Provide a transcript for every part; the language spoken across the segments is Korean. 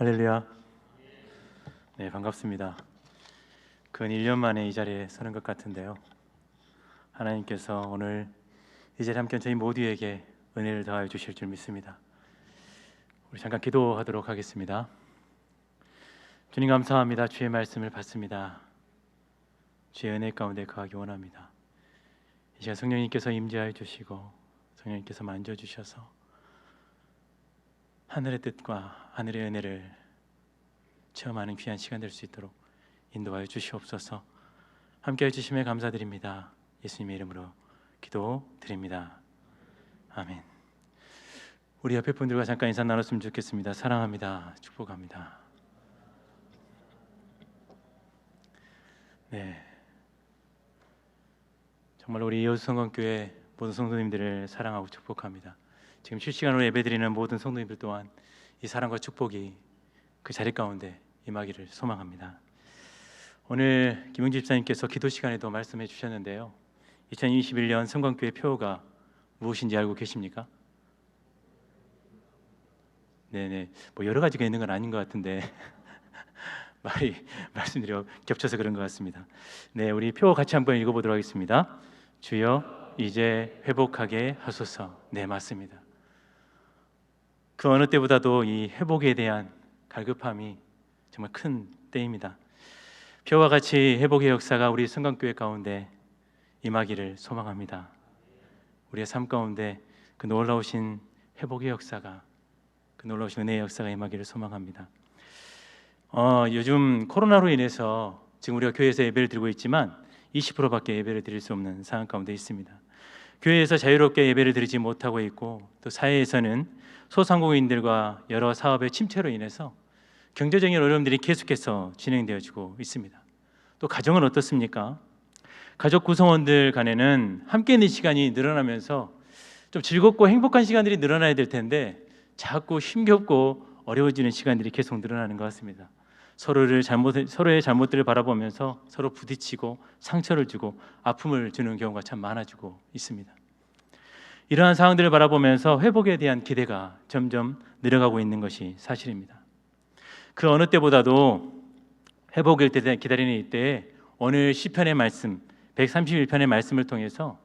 할렐루야. 네, 반갑습니다. 근 1년 만에 이 자리에 서는 것 같은데요. 하나님께서 오늘 이 자리에 함께 저희 모두에게 은혜를 더하여 주실 줄 믿습니다. 우리 잠깐 기도하도록 하겠습니다. 주님 감사합니다. 주의 말씀을 받습니다. 주의 은혜 가운데 거하기 원합니다. 이 시간 성령님께서 임재하여 주시고 성령님께서 만져주셔서 하늘의 뜻과 하늘의 은혜를 체험하는 귀한 시간 될 수 있도록 인도하여 주시옵소서. 함께해 주심에 감사드립니다. 예수님의 이름으로 기도드립니다. 아멘. 우리 옆에 분들과 잠깐 인사 나눴으면 좋겠습니다. 사랑합니다. 축복합니다. 네, 정말 우리 여수성공교회 모든 성도님들을 사랑하고 축복합니다. 지금 실시간으로 예배드리는 모든 성도님들 또한 이 사랑과 축복이 그 자리 가운데 임하기를 소망합니다. 오늘 김용지 집사님께서 기도 시간에도 말씀해 주셨는데요, 2021년 성광교회 표어가 무엇인지 알고 계십니까? 네네, 뭐 여러 가지가 있는 건 아닌 것 같은데 말씀드려 겹쳐서 그런 것 같습니다. 네, 우리 표어 같이 한번 읽어보도록 하겠습니다. 주여 이제 회복하게 하소서. 네, 맞습니다. 그 어느 때보다도 이 회복에 대한 갈급함이 정말 큰 때입니다. 표와 같이 회복의 역사가 우리 성광교회 가운데 임하기를 소망합니다. 우리의 삶 가운데 그 놀라우신 회복의 역사가, 그 놀라우신 은혜의 역사가 임하기를 소망합니다. 요즘 코로나로 인해서 지금 우리가 교회에서 예배를 드리고 있지만 20%밖에 예배를 드릴 수 없는 상황 가운데 있습니다. 교회에서 자유롭게 예배를 드리지 못하고 있고, 또 사회에서는 소상공인들과 여러 사업의 침체로 인해서 경제적인 어려움들이 계속해서 진행되어지고 있습니다. 또 가정은 어떻습니까? 가족 구성원들 간에는 함께 있는 시간이 늘어나면서 좀 즐겁고 행복한 시간들이 늘어나야 될 텐데 자꾸 힘겹고 어려워지는 시간들이 계속 늘어나는 것 같습니다. 서로의 잘못들을 바라보면서 서로 부딪히고 상처를 주고 아픔을 주는 경우가 참 많아지고 있습니다. 이러한 상황들을 바라보면서 회복에 대한 기대가 점점 늘어가고 있는 것이 사실입니다. 그 어느 때보다도 회복을 기다리는 이때에 오늘 시편의 말씀 131편의 말씀을 통해서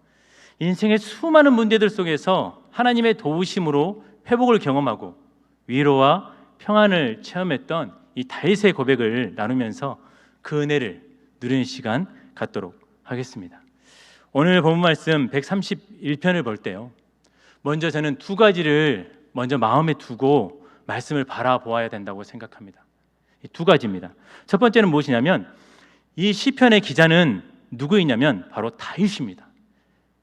인생의 수많은 문제들 속에서 하나님의 도우심으로 회복을 경험하고 위로와 평안을 체험했던 이 다윗의 고백을 나누면서 그 은혜를 누리는 시간 갖도록 하겠습니다. 오늘 본문 말씀 131편을 볼 때요, 먼저 저는 두 가지를 먼저 마음에 두고 말씀을 바라보아야 된다고 생각합니다. 이 두 가지입니다. 첫 번째는 무엇이냐면, 이 시편의 기자는 누구이냐면 바로 다윗입니다.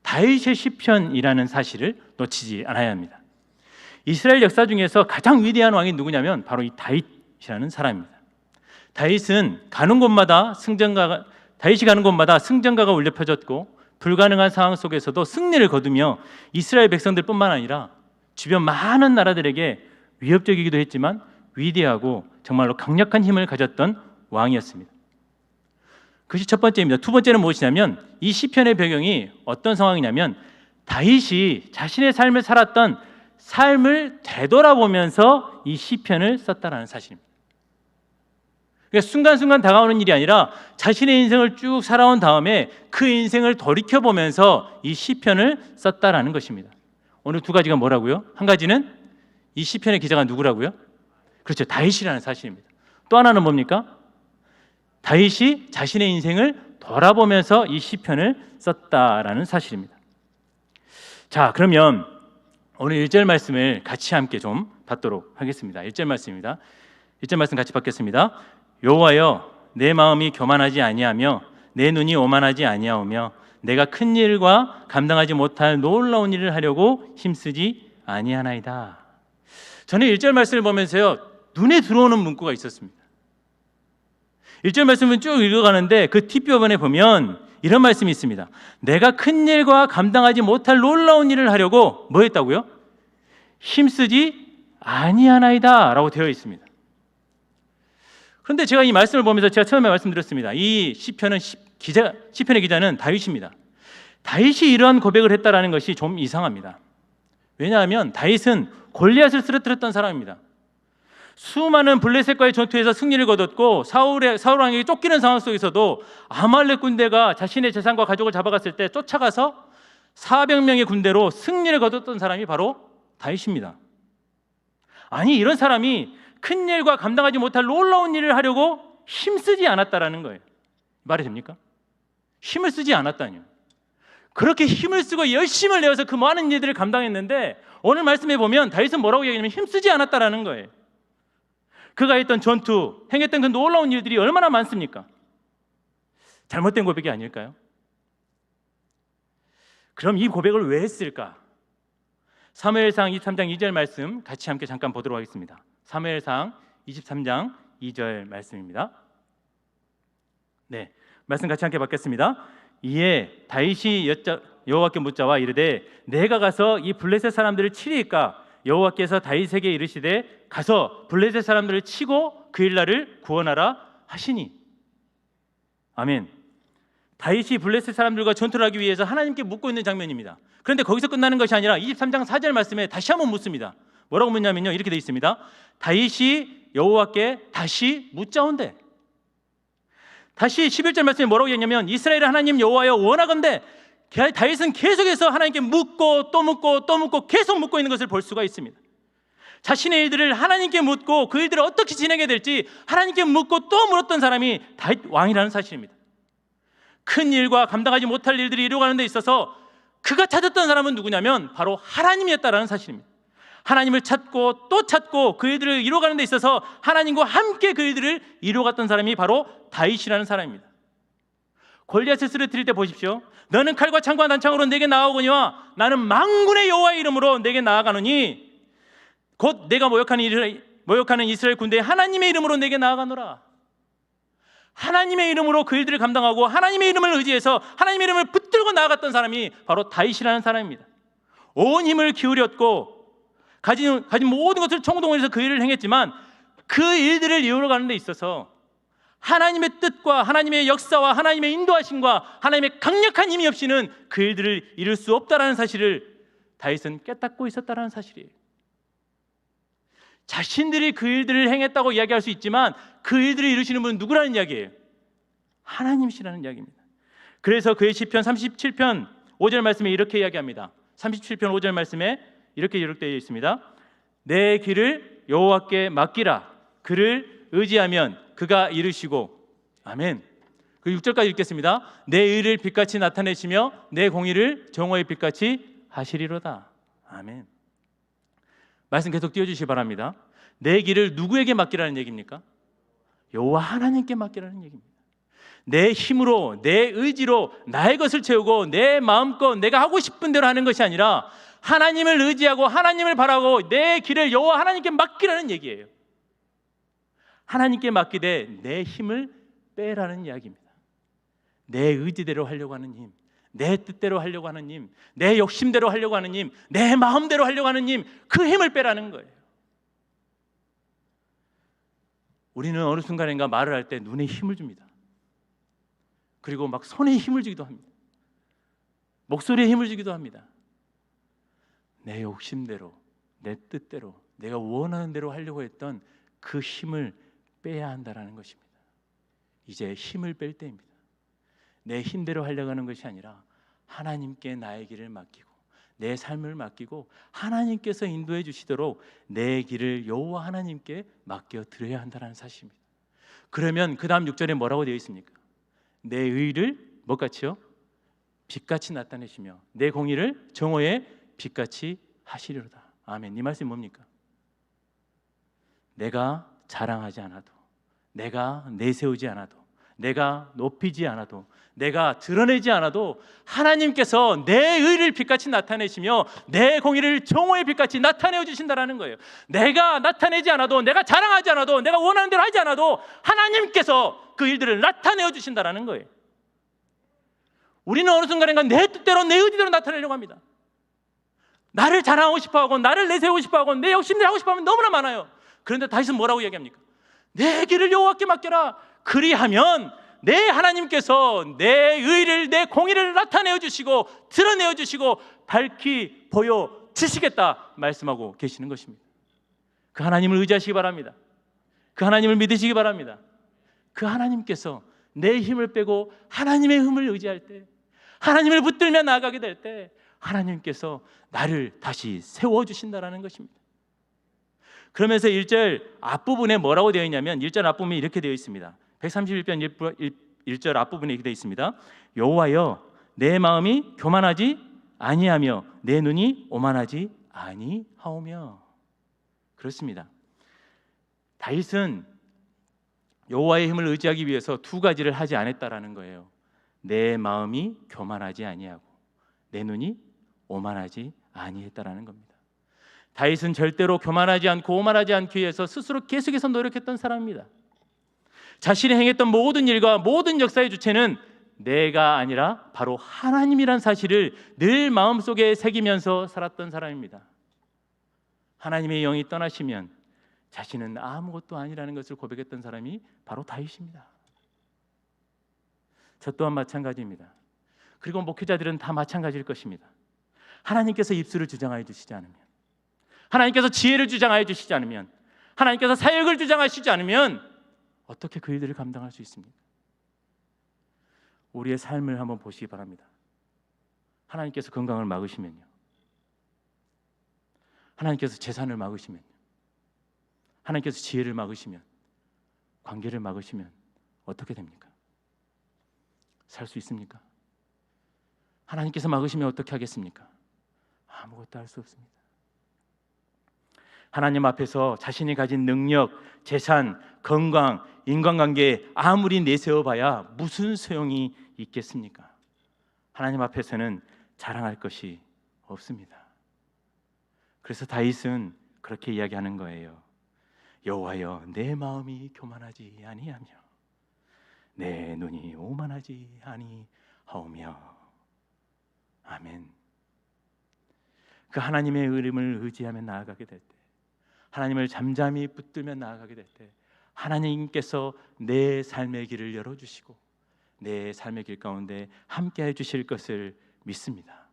다윗의 시편이라는 사실을 놓치지 않아야 합니다. 이스라엘 역사 중에서 가장 위대한 왕이 누구냐면 바로 이 다윗이라는 사람입니다. 다윗이 가는 곳마다 승전가가 울려 퍼졌고, 불가능한 상황 속에서도 승리를 거두며 이스라엘 백성들뿐만 아니라 주변 많은 나라들에게 위협적이기도 했지만 위대하고 정말로 강력한 힘을 가졌던 왕이었습니다. 그것이 첫 번째입니다. 두 번째는 무엇이냐면, 이 시편의 배경이 어떤 상황이냐면 다윗이 자신의 삶을 살았던 삶을 되돌아보면서 이 시편을 썼다라는 사실입니다. 그러니까 순간순간 다가오는 일이 아니라 자신의 인생을 쭉 살아온 다음에 그 인생을 돌이켜보면서 이 시편을 썼다라는 것입니다. 오늘 두 가지가 뭐라고요? 한 가지는 이 시편의 기자가 누구라고요? 그렇죠, 다윗이라는 사실입니다. 또 하나는 뭡니까? 다윗이 자신의 인생을 돌아보면서 이 시편을 썼다라는 사실입니다. 자, 그러면 오늘 1절 말씀을 같이 함께 좀 받도록 하겠습니다. 1절 말씀입니다. 1절 말씀 같이 받겠습니다. 여호와여, 내 마음이 교만하지 아니하며 내 눈이 오만하지 아니하오며 내가 큰 일과 감당하지 못할 놀라운 일을 하려고 힘쓰지 아니하나이다. 저는 1절 말씀을 보면서요, 눈에 들어오는 문구가 있었습니다. 1절 말씀은 쭉 읽어가는데 그 뒷부분에 보면 이런 말씀이 있습니다. 내가 큰 일과 감당하지 못할 놀라운 일을 하려고 뭐 했다고요? 힘쓰지 아니하나이다 라고 되어 있습니다. 그런데 제가 이 말씀을 보면서 제가 처음에 말씀드렸습니다. 이 시편의 기자는 다윗입니다. 다윗이 이러한 고백을 했다라는 것이 좀 이상합니다. 왜냐하면 다윗은 골리앗을 쓰러뜨렸던 사람입니다. 수많은 블레셋과의 전투에서 승리를 거뒀고 사울 왕에게 쫓기는 상황 속에서도 아말렉 군대가 자신의 재산과 가족을 잡아갔을 때 쫓아가서 400명의 군대로 승리를 거뒀던 사람이 바로 다윗입니다. 아니, 이런 사람이 큰 일과 감당하지 못할 놀라운 일을 하려고 힘쓰지 않았다라는 거예요. 말이 됩니까? 힘을 쓰지 않았다니요. 그렇게 힘을 쓰고 열심을 내어서 그 많은 일들을 감당했는데 오늘 말씀에 보면 다윗은 뭐라고 얘기하냐면 힘쓰지 않았다라는 거예요. 그가 했던 전투, 행했던 그 놀라운 일들이 얼마나 많습니까? 잘못된 고백이 아닐까요? 그럼 이 고백을 왜 했을까? 사무엘상 23장 2절 말씀 같이 함께 잠깐 보도록 하겠습니다. 사무엘상 23장 2절 말씀입니다. 네, 말씀 같이 함께 받겠습니다. 이에 다윗이 여호와께 묻자와 이르되 내가 가서 이 블레셋 사람들을 치리이까? 여호와께서 다윗에게 이르시되 가서 블레셋 사람들을 치고 그 일날을 구원하라 하시니. 아멘. 다윗이 블레셋 사람들과 전투를 하기 위해서 하나님께 묻고 있는 장면입니다. 그런데 거기서 끝나는 것이 아니라 23장 4절 말씀에 다시 한번 묻습니다. 뭐라고 묻냐면요, 이렇게 되어 있습니다. 다윗이 여호와께 다시 묻자온대. 다시 11절 말씀에 뭐라고 얘기하냐면 이스라엘 하나님 여호와여 원하건대. 다윗은 계속해서 하나님께 묻고 또 묻고 또 묻고 계속 묻고 있는 것을 볼 수가 있습니다. 자신의 일들을 하나님께 묻고 그 일들을 어떻게 진행해야 될지 하나님께 묻고 또 물었던 사람이 다윗 왕이라는 사실입니다. 큰 일과 감당하지 못할 일들이 이루어가는 데 있어서 그가 찾았던 사람은 누구냐면 바로 하나님이었다라는 사실입니다. 하나님을 찾고 또 찾고 그 일들을 이루어가는 데 있어서 하나님과 함께 그 일들을 이루어갔던 사람이 바로 다윗이라는 사람입니다. 골리앗을 쓰러뜨릴 때 보십시오. 너는 칼과 창과 난창으로 내게 나아오거니와 나는 만군의 여호와의 이름으로 내게 나아가노니 곧 내가 모욕하는 이스라엘 군대의 하나님의 이름으로 내게 나아가노라. 하나님의 이름으로 그 일들을 감당하고 하나님의 이름을 의지해서 하나님의 이름을 붙들고 나아갔던 사람이 바로 다윗이라는 사람입니다. 온 힘을 기울였고 가진 모든 것을 총동원해서 그 일을 행했지만 그 일들을 이루어가는 데 있어서 하나님의 뜻과 하나님의 역사와 하나님의 인도하심과 하나님의 강력한 힘이 없이는 그 일들을 이룰 수 없다라는 사실을 다윗은 깨닫고 있었다라는 사실이에요. 자신들이 그 일들을 행했다고 이야기할 수 있지만 그 일들을 이루시는 분은 누구라는 이야기예요? 하나님이시라는 이야기입니다. 그래서 그의 시편 37편 5절 말씀에 이렇게 이야기합니다. 37편 5절 말씀에 이렇게 기록되어 있습니다. 내 길을 여호와께 맡기라. 그를 의지하면 그가 이루시고. 아멘. 그 6절까지 읽겠습니다. 내 의를 빛같이 나타내시며 내 공의를 정오의 빛같이 하시리로다. 아멘. 말씀 계속 띄워주시기 바랍니다. 내 길을 누구에게 맡기라는 얘기입니까? 여호와 하나님께 맡기라는 얘기입니다. 내 힘으로 내 의지로 나의 것을 채우고 내 마음껏 내가 하고 싶은 대로 하는 것이 아니라 하나님을 의지하고 하나님을 바라고 내 길을 여호와 하나님께 맡기라는 얘기예요. 하나님께 맡기되 내 힘을 빼라는 이야기입니다. 내 의지대로 하려고 하는 힘, 내 뜻대로 하려고 하는 힘, 내 욕심대로 하려고 하는 힘, 내 마음대로 하려고 하는 힘, 그 힘을 빼라는 거예요. 우리는 어느 순간인가 말을 할 때 눈에 힘을 줍니다. 그리고 막 손에 힘을 주기도 합니다. 목소리에 힘을 주기도 합니다. 내 욕심대로, 내 뜻대로, 내가 원하는 대로 하려고 했던 그 힘을 빼야 한다는 것입니다. 이제 힘을 뺄 때입니다. 내 힘대로 하려고 하는 것이 아니라 하나님께 나의 길을 맡기고 내 삶을 맡기고 하나님께서 인도해 주시도록 내 길을 여호와 하나님께 맡겨 드려야 한다는 사실입니다. 그러면 그 다음 6절에 뭐라고 되어 있습니까? 내 의를 뭐같이요? 빛같이 나타내시며 내 공의를 정오의 빛같이 하시리로다. 아멘. 이 말씀이 뭡니까? 내가 자랑하지 않아도, 내가 내세우지 않아도, 내가 높이지 않아도, 내가 드러내지 않아도 하나님께서 내 의를 빛같이 나타내시며 내 공의를 정오의 빛같이 나타내어 주신다라는 거예요. 내가 나타내지 않아도, 내가 자랑하지 않아도, 내가 원하는 대로 하지 않아도 하나님께서 그 일들을 나타내어 주신다라는 거예요. 우리는 어느 순간인가 내 뜻대로 내 의지대로 나타내려고 합니다. 나를 자랑하고 싶어하고 나를 내세우고 싶어하고 내 욕심대로 하고 싶어하면 너무나 많아요. 그런데 다윗은 뭐라고 이야기합니까? 내 길을 여호와께 맡겨라. 그리하면 내 하나님께서 내 의를, 내 공의를 나타내어 주시고 드러내어 주시고 밝히 보여 주시겠다 말씀하고 계시는 것입니다. 그 하나님을 의지하시기 바랍니다. 그 하나님을 믿으시기 바랍니다. 그 하나님께서 내 힘을 빼고 하나님의 힘을 의지할 때, 하나님을 붙들며 나아가게 될 때 하나님께서 나를 다시 세워주신다는 것입니다. 그러면서 1절 앞부분에 뭐라고 되어 있냐면 1절 앞부분에 이렇게 되어 있습니다. 131편 1절 앞부분에 이렇게 되어 있습니다. 여호와여 내 마음이 교만하지 아니하며 내 눈이 오만하지 아니하오며. 그렇습니다. 다윗은 여호와의 힘을 의지하기 위해서 두 가지를 하지 않았다라는 거예요. 내 마음이 교만하지 아니하고 내 눈이 오만하지 아니했다라는 겁니다. 다윗은 절대로 교만하지 않고 오만하지 않기 위해서 스스로 계속해서 노력했던 사람입니다. 자신이 행했던 모든 일과 모든 역사의 주체는 내가 아니라 바로 하나님이란 사실을 늘 마음속에 새기면서 살았던 사람입니다. 하나님의 영이 떠나시면 자신은 아무것도 아니라는 것을 고백했던 사람이 바로 다윗입니다. 저 또한 마찬가지입니다. 그리고 목회자들은 다 마찬가지일 것입니다. 하나님께서 입술을 주장하여 주시지 않으면, 하나님께서 지혜를 주장하여 주시지 않으면, 하나님께서 사역을 주장하시지 않으면 어떻게 그 일들을 감당할 수 있습니까? 우리의 삶을 한번 보시기 바랍니다. 하나님께서 건강을 막으시면요, 하나님께서 재산을 막으시면요, 하나님께서 지혜를 막으시면, 관계를 막으시면 어떻게 됩니까? 살 수 있습니까? 하나님께서 막으시면 어떻게 하겠습니까? 아무것도 할 수 없습니다. 하나님 앞에서 자신이 가진 능력, 재산, 건강, 인간관계 아무리 내세워봐야 무슨 소용이 있겠습니까? 하나님 앞에서는 자랑할 것이 없습니다. 그래서 다윗은 그렇게 이야기하는 거예요. 여호와여 내 마음이 교만하지 아니하며 내 눈이 오만하지 아니하오며. 아멘. 그 하나님의 이름을 의지하며 나아가게 될 때, 하나님을 잠잠히 붙들며 나아가게 될 때 하나님께서 내 삶의 길을 열어주시고 내 삶의 길 가운데 함께해 주실 것을 믿습니다.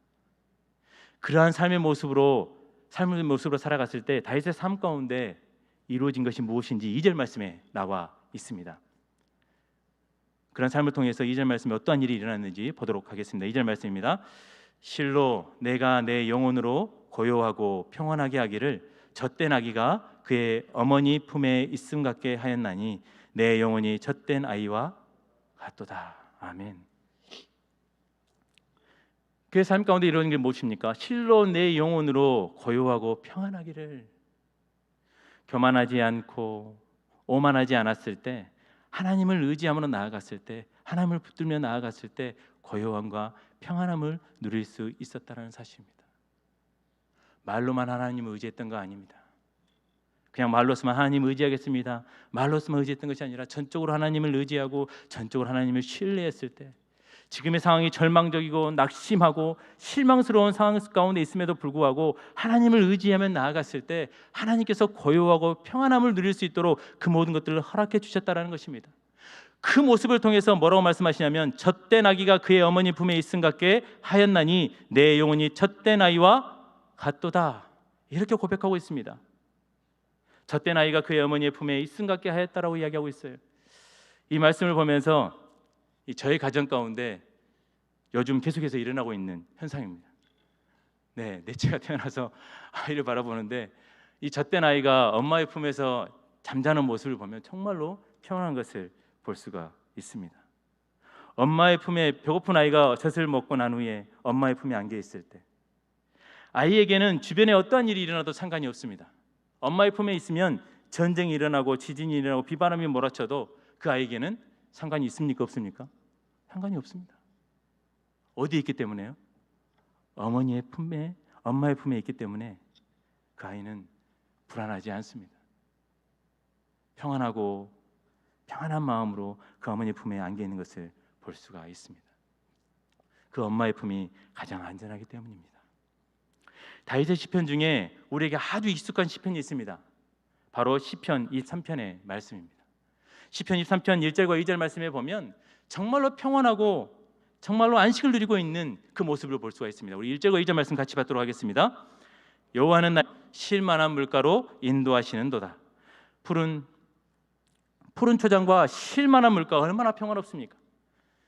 그러한 삶의 모습으로 살아갔을 때 다윗의 삶 가운데 이루어진 것이 무엇인지 2절 말씀에 나와 있습니다. 그런 삶을 통해서 2절 말씀에 어떠한 일이 일어났는지 보도록 하겠습니다. 2절 말씀입니다. 실로 내가 내 영혼으로 고요하고 평안하게 하기를 젖된 아기가 그의 어머니 품에 있음 같게 하였나니 내 영혼이 젖된 아이와 같도다. 아멘. 그의 삶 가운데 이루어진 게 무엇입니까? 실로 내 영혼으로 고요하고 평안하기를. 교만하지 않고 오만하지 않았을 때, 하나님을 의지함으로 나아갔을 때, 하나님을 붙들며 나아갔을 때 고요함과 평안함을 누릴 수 있었다는 사실입니다. 말로만 하나님을 의지했던 거 아닙니다. 그냥 말로서만 하나님 의지하겠습니다, 말로서만 의지했던 것이 아니라 전적으로 하나님을 의지하고 전적으로 하나님을 신뢰했을 때, 지금의 상황이 절망적이고 낙심하고 실망스러운 상황 가운데 있음에도 불구하고 하나님을 의지하며 나아갔을 때 하나님께서 고요하고 평안함을 누릴 수 있도록 그 모든 것들을 허락해 주셨다는 것입니다. 그 모습을 통해서 뭐라고 말씀하시냐면 젖된 아기가 그의 어머니 품에 있음 같게 하였나니 내 영혼이 젖된 아이와 같도다. 이렇게 고백하고 있습니다. 젖된 아이가 그의 어머니의 품에 있음 같게 하였다라고 이야기하고 있어요. 이 말씀을 보면서 저의 가정 가운데 요즘 계속해서 일어나고 있는 현상입니다. 네, 넷째가 태어나서 아이를 바라보는데 이 젖된 아이가 엄마의 품에서 잠자는 모습을 보면 정말로 평안한 것을 볼 수가 있습니다. 엄마의 품에 배고픈 아이가 젖을 먹고 난 후에 엄마의 품에 안겨 있을 때 아이에게는 주변에 어떠한 일이 일어나도 상관이 없습니다. 엄마의 품에 있으면 전쟁이 일어나고 지진이 일어나고 비바람이 몰아쳐도 그 아이에게는 상관이 있습니까? 없습니까? 상관이 없습니다. 어디에 있기 때문에요? 엄마의 품에 있기 때문에 그 아이는 불안하지 않습니다. 평안하고 평안한 마음으로 그 어머니 품에 안겨 있는 것을 볼 수가 있습니다. 그 엄마의 품이 가장 안전하기 때문입니다. 다윗의 시편 중에 우리에게 아주 익숙한 시편이 있습니다. 바로 시편 23편의 말씀입니다. 시편 23편 1절과 2절 말씀에 보면 정말로 평안하고 정말로 안식을 누리고 있는 그 모습을 볼 수가 있습니다. 우리 1절과 2절 말씀 같이 받도록 하겠습니다. 여호와는 나 쉴만한 물가로 인도하시는도다. 푸른 푸른 초장과 쉴만한 물가, 얼마나 평안없습니까?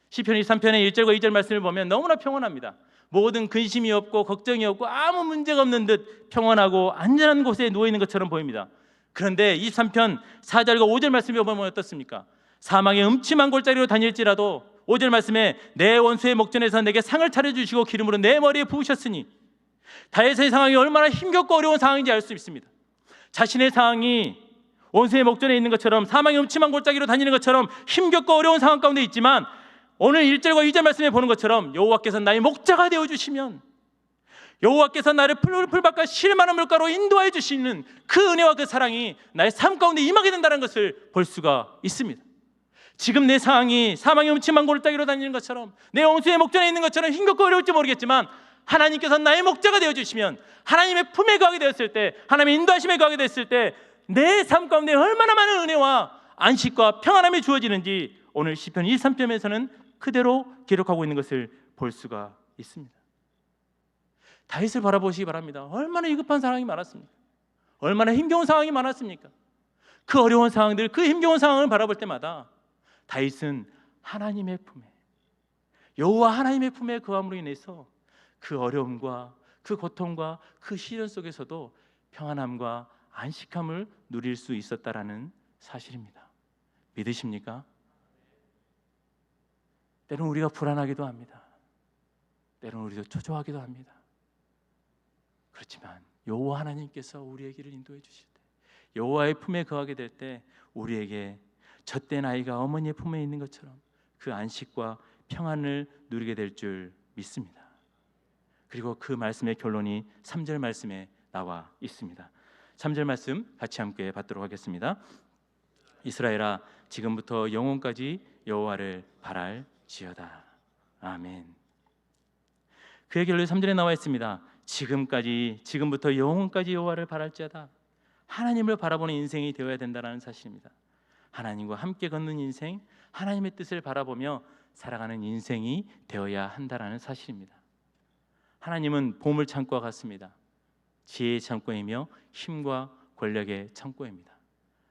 시편 23편의 1절과 2절 말씀을 보면 너무나 평안합니다. 모든 근심이 없고 걱정이 없고 아무 문제가 없는 듯 평안하고 안전한 곳에 누워있는 것처럼 보입니다. 그런데 23편 4절과 5절 말씀을 보면 어떻습니까? 사망의 음침한 골짜기로 다닐지라도 5절 말씀에 내 원수의 목전에서 내게 상을 차려주시고 기름으로 내 머리에 부으셨으니, 다윗의 상황이 얼마나 힘겹고 어려운 상황인지 알 수 있습니다. 자신의 상황이 원수의 목전에 있는 것처럼, 사망의 음침한 골짜기로 다니는 것처럼 힘겹고 어려운 상황 가운데 있지만, 오늘 1절과 2절 말씀에 보는 것처럼 여호와께서 나의 목자가 되어주시면, 여호와께서 나를 풀밭과 쉴만한 물가로 인도해 주시는 그 은혜와 그 사랑이 나의 삶 가운데 임하게 된다는 것을 볼 수가 있습니다. 지금 내 상황이 사망의 음침한 골짜기로 다니는 것처럼, 내 원수의 목전에 있는 것처럼 힘겹고 어려울지 모르겠지만, 하나님께서 나의 목자가 되어주시면, 하나님의 품에 거하게 되었을 때, 하나님의 인도하심에 거하게 됐을 때 내 삶 가운데 얼마나 많은 은혜와 안식과 평안함이 주어지는지 오늘 시편 23편에서는 그대로 기록하고 있는 것을 볼 수가 있습니다. 다윗을 바라보시기 바랍니다. 얼마나 위급한 상황이 많았습니까? 얼마나 힘겨운 상황이 많았습니까? 그 어려운 상황들, 그 힘겨운 상황을 바라볼 때마다 다윗은 하나님의 품에, 여호와 하나님의 품에 거함으로 인해서 그 어려움과 그 고통과 그 시련 속에서도 평안함과 안식함을 누릴 수 있었다라는 사실입니다. 믿으십니까? 때로는 우리가 불안하기도 합니다. 때로는 우리도 초조하기도 합니다. 그렇지만 여호와 하나님께서 우리의 길을 인도해 주실 때, 여호와의 품에 거하게 될 때 우리에게 젖된 아이가 어머니의 품에 있는 것처럼 그 안식과 평안을 누리게 될 줄 믿습니다. 그리고 그 말씀의 결론이 3절 말씀에 나와 있습니다. 3절 말씀 같이 함께 받도록 하겠습니다. 이스라엘아, 지금부터 영원까지 여호와를 바랄지어다. 아멘. 그의 결론이 3절에 나와 있습니다. 지금부터 영원까지 여호와를 바랄지어다. 하나님을 바라보는 인생이 되어야 된다는 사실입니다. 하나님과 함께 걷는 인생, 하나님의 뜻을 바라보며 살아가는 인생이 되어야 한다는 사실입니다. 하나님은 보물 창고와 같습니다. 지혜의 창고이며 힘과 권력의 창고입니다.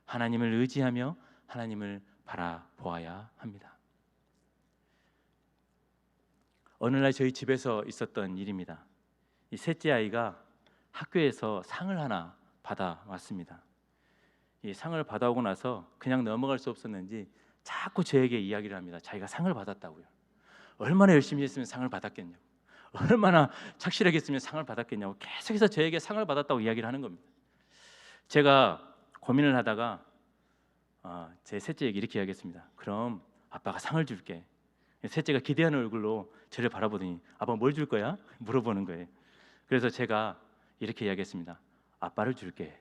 하나님을 의지하며 하나님을 바라보아야 합니다. 어느 날 저희 집에서 있었던 일입니다. 이 셋째 아이가 학교에서 상을 하나 받아왔습니다. 이 상을 받아오고 나서 그냥 넘어갈 수 없었는지 자꾸 저에게 이야기를 합니다. 자기가 상을 받았다고요. 얼마나 열심히 했으면 상을 받았겠냐고, 얼마나 착실하게 했으면 상을 받았겠냐고 계속해서 저에게 상을 받았다고 이야기를 하는 겁니다. 제가 고민을 하다가 제 셋째에게 이렇게 이야기했습니다. 그럼 아빠가 상을 줄게. 셋째가 기대하는 얼굴로 저를 바라보더니 아빠 뭘 줄 거야? 물어보는 거예요. 그래서 제가 이렇게 이야기했습니다. 아빠를 줄게.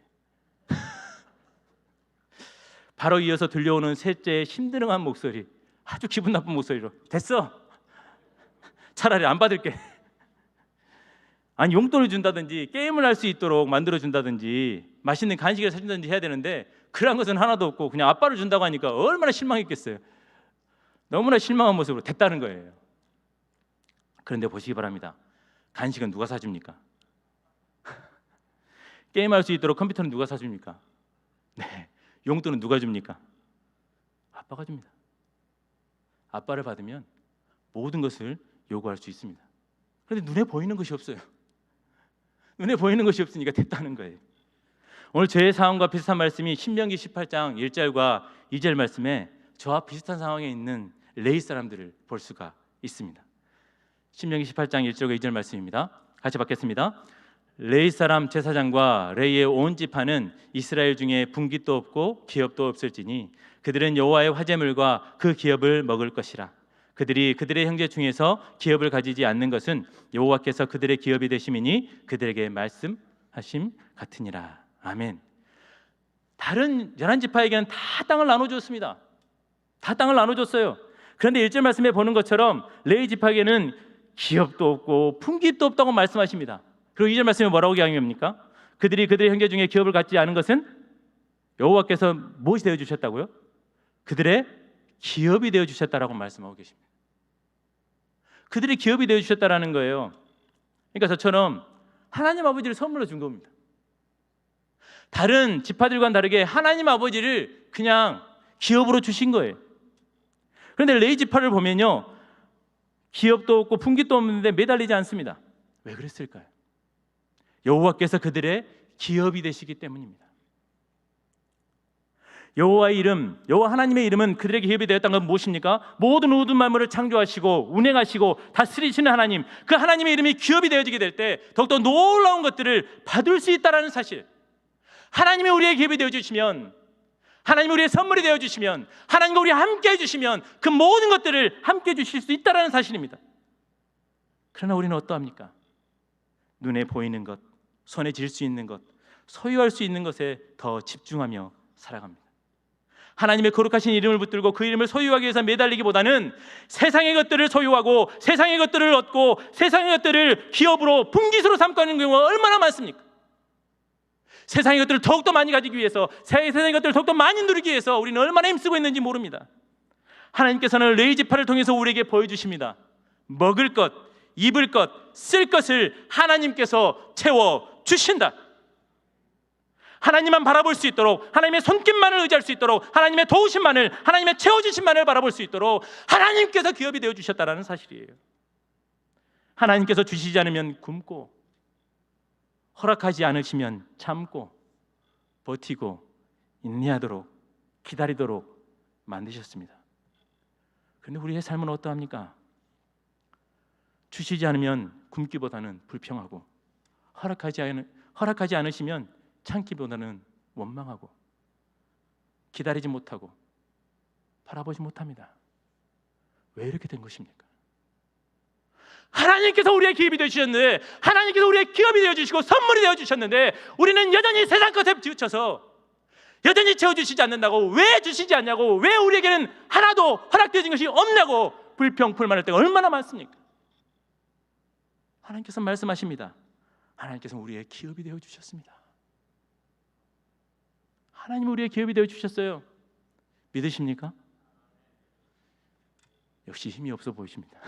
바로 이어서 들려오는 셋째의 힘드렁한 목소리, 아주 기분 나쁜 목소리로, 됐어, 차라리 안 받을게. 아니, 용돈을 준다든지 게임을 할 수 있도록 만들어준다든지 맛있는 간식을 사준다든지 해야 되는데 그런 것은 하나도 없고 그냥 아빠를 준다고 하니까 얼마나 실망했겠어요. 너무나 실망한 모습으로 됐다는 거예요. 그런데 보시기 바랍니다. 간식은 누가 사줍니까? 게임할 수 있도록 컴퓨터는 누가 사줍니까? 네, 용돈은 누가 줍니까? 아빠가 줍니다. 아빠를 받으면 모든 것을 요구할 수 있습니다. 그런데 눈에 보이는 것이 없어요. 눈에 보이는 것이 없으니까 됐다는 거예요. 오늘 저의 상황과 비슷한 말씀이 신명기 18장 1절과 2절 말씀에 저와 비슷한 상황에 있는 레위 사람들을 볼 수가 있습니다. 신명기 18장 1절과 2절 말씀입니다. 같이 받겠습니다. 레위 사람 제사장과 레위의 온 지파는 이스라엘 중에 분깃도 없고 기업도 없을지니 그들은 여호와의 화제물과 그 기업을 먹을 것이라. 그들이 그들의 형제 중에서 기업을 가지지 않는 것은 여호와께서 그들의 기업이 되심이니 그들에게 말씀하심 같으니라. 아멘. 다른 11지파에게는 다 땅을 나눠줬습니다. 다 땅을 나눠줬어요. 그런데 1절 말씀에 보는 것처럼 레위 지파에게는 기업도 없고 분깃도 없다고 말씀하십니다. 그리고 2절 말씀에 뭐라고 이야기합니까? 그들이 그들의 형제 중에 기업을 갖지 않은 것은 여호와께서 무엇이 되어주셨다고요? 그들의 기업이 되어주셨다라고 말씀하고 계십니다. 그들이 기업이 되어주셨다라는 거예요. 그러니까 저처럼 하나님 아버지를 선물로 준 겁니다. 다른 지파들과는 다르게 하나님 아버지를 그냥 기업으로 주신 거예요. 그런데 레위지파를 보면요, 기업도 없고 풍기도 없는데 매달리지 않습니다. 왜 그랬을까요? 여호와께서 그들의 기업이 되시기 때문입니다. 여호와 하나님의 이름은 그들에게 기업이 되었다는 건 무엇입니까? 모든 만물을 창조하시고 운행하시고 다스리시는 하나님, 그 하나님의 이름이 기업이 되어지게 될 때 더욱더 놀라운 것들을 받을 수 있다는 사실. 하나님이 우리의 기업이 되어주시면, 하나님이 우리의 선물이 되어주시면, 하나님과 우리 함께 해주시면 그 모든 것들을 함께 해주실 수 있다는 사실입니다. 그러나 우리는 어떠합니까? 눈에 보이는 것, 손에 쥘 수 있는 것, 소유할 수 있는 것에 더 집중하며 살아갑니다. 하나님의 거룩하신 이름을 붙들고 그 이름을 소유하기 위해서 매달리기보다는 세상의 것들을 소유하고 세상의 것들을 얻고 세상의 것들을 기업으로 분깃으로 삼고 하는 경우가 얼마나 많습니까? 세상의 것들을 더욱더 많이 가지기 위해서, 세상의 것들을 더욱더 많이 누리기 위해서 우리는 얼마나 힘쓰고 있는지 모릅니다. 하나님께서는 레위지파를 통해서 우리에게 보여주십니다. 먹을 것, 입을 것, 쓸 것을 하나님께서 채워주신다. 하나님만 바라볼 수 있도록, 하나님의 손길만을 의지할 수 있도록, 하나님의 도우심만을, 하나님의 채워주심만을 바라볼 수 있도록 하나님께서 기업이 되어주셨다는 사실이에요. 하나님께서 주시지 않으면 굶고, 허락하지 않으시면 참고, 버티고, 인내하도록, 기다리도록 만드셨습니다. 그런데 우리의 삶은 어떠합니까? 주시지 않으면 굶기보다는 불평하고, 허락하지 않으시면 참기보다는 원망하고, 기다리지 못하고, 바라보지 못합니다. 왜 이렇게 된 것입니까? 하나님께서 우리의 기업이 되어주셨는데, 하나님께서 우리의 기업이 되어주시고 선물이 되어주셨는데 우리는 여전히 세상 것에 치우쳐서 여전히 채워주시지 않는다고, 왜 주시지 않냐고, 왜 우리에게는 하나도 허락되어진 것이 없냐고 불평 불만할 때가 얼마나 많습니까? 하나님께서 말씀하십니다. 하나님께서 우리의 기업이 되어주셨습니다. 하나님 우리의 기업이 되어주셨어요. 믿으십니까? 역시 힘이 없어 보이십니다.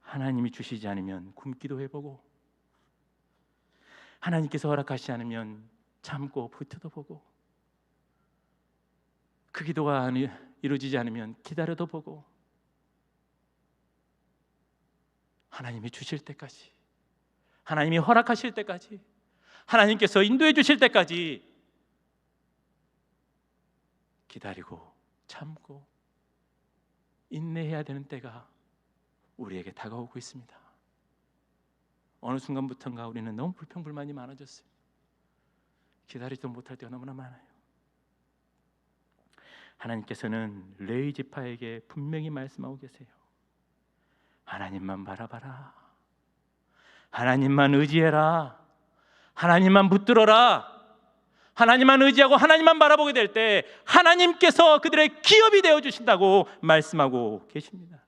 하나님이 주시지 않으면 굶기도 해보고, 하나님께서 허락하시지 않으면 참고 버텨도 보고, 그 기도가 이루어지지 않으면 기다려도 보고, 하나님이 주실 때까지, 하나님이 허락하실 때까지, 하나님께서 인도해 주실 때까지 기다리고 참고 인내해야 되는 때가 우리에게 다가오고 있습니다. 어느 순간부터인가 우리는 너무 불평불만이 많아졌어요. 기다리지도 못할 때가 너무나 많아요. 하나님께서는 레위지파에게 분명히 말씀하고 계세요. 하나님만 바라봐라. 하나님만 의지해라. 하나님만 붙들어라. 하나님만 의지하고 하나님만 바라보게 될 때 하나님께서 그들의 기업이 되어주신다고 말씀하고 계십니다.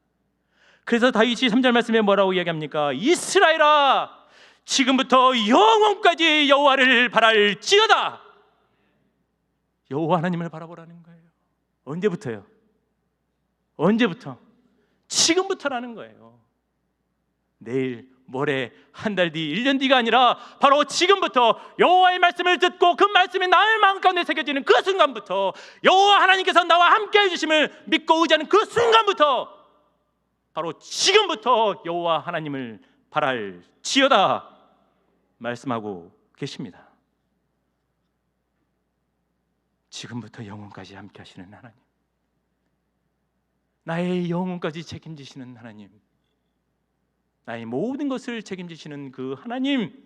그래서 다윗이 3절 말씀에 뭐라고 이야기합니까? 이스라엘아, 지금부터 영원까지 여호와를 바랄지어다. 여호와 하나님을 바라보라는 거예요. 언제부터요? 언제부터? 지금부터라는 거예요. 내일, 모레, 한 달 뒤, 1년 뒤가 아니라 바로 지금부터 여호와의 말씀을 듣고 그 말씀이 나의 마음 가운데 새겨지는 그 순간부터, 여호와 하나님께서 나와 함께 해주심을 믿고 의지하는 그 순간부터, 바로 지금부터 여호와 하나님을 바랄지어다 말씀하고 계십니다. 지금부터 영원까지 함께 하시는 하나님, 나의 영혼까지 책임지시는 하나님, 나의 모든 것을 책임지시는 그 하나님,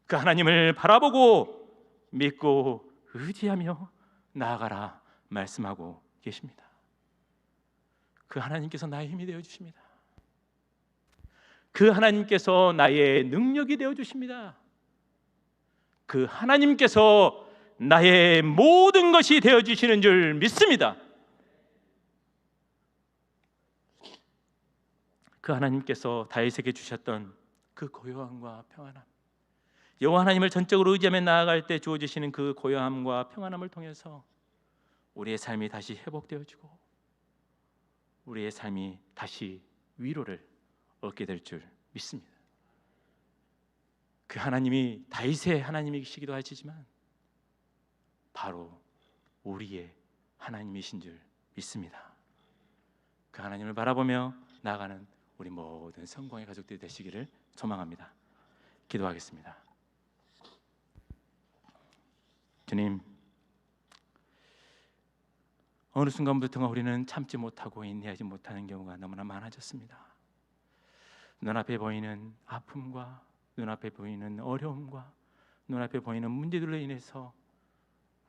그 하나님을 바라보고 믿고 의지하며 나아가라 말씀하고 계십니다. 그 하나님께서 나의 힘이 되어주십니다. 그 하나님께서 나의 능력이 되어주십니다. 그 하나님께서 나의 모든 것이 되어주시는 줄 믿습니다. 그 하나님께서 다윗에게 주셨던 그 고요함과 평안함, 여호와 하나님을 전적으로 의지하며 나아갈 때 주어지시는 그 고요함과 평안함을 통해서 우리의 삶이 다시 회복되어지고 우리의 삶이 다시 위로를 얻게 될 줄 믿습니다. 그 하나님이 다윗의 하나님이시기도 하시지만 바로 우리의 하나님이신 줄 믿습니다. 그 하나님을 바라보며 나아가는 우리 모든 성공의 가족들이 되시기를 소망합니다. 기도하겠습니다. 주님, 어느 순간부터 우리는 참지 못하고 인내하지 못하는 경우가 너무나 많아졌습니다. 눈앞에 보이는 아픔과 눈앞에 보이는 어려움과 눈앞에 보이는 문제들로 인해서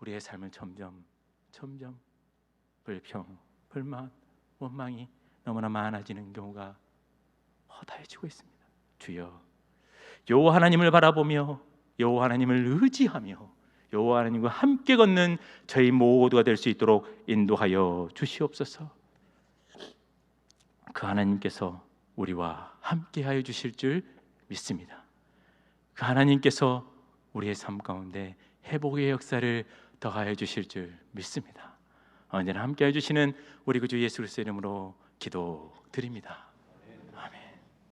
우리의 삶은 점점 불평, 불만, 원망이 너무나 많아지는 경우가 허다해지고 있습니다. 주여, 여호와 하나님을 바라보며 여호와 하나님을 의지하며 여호와 하나님과 함께 걷는 저희 모두가 될 수 있도록 인도하여 주시옵소서. 그 하나님께서 우리와 함께하여 주실 줄 믿습니다. 그 하나님께서 우리의 삶 가운데 회복의 역사를 더하여 주실 줄 믿습니다. 언제나 함께해 주시는 우리 구주 예수 그리스도의 이름으로 기도드립니다.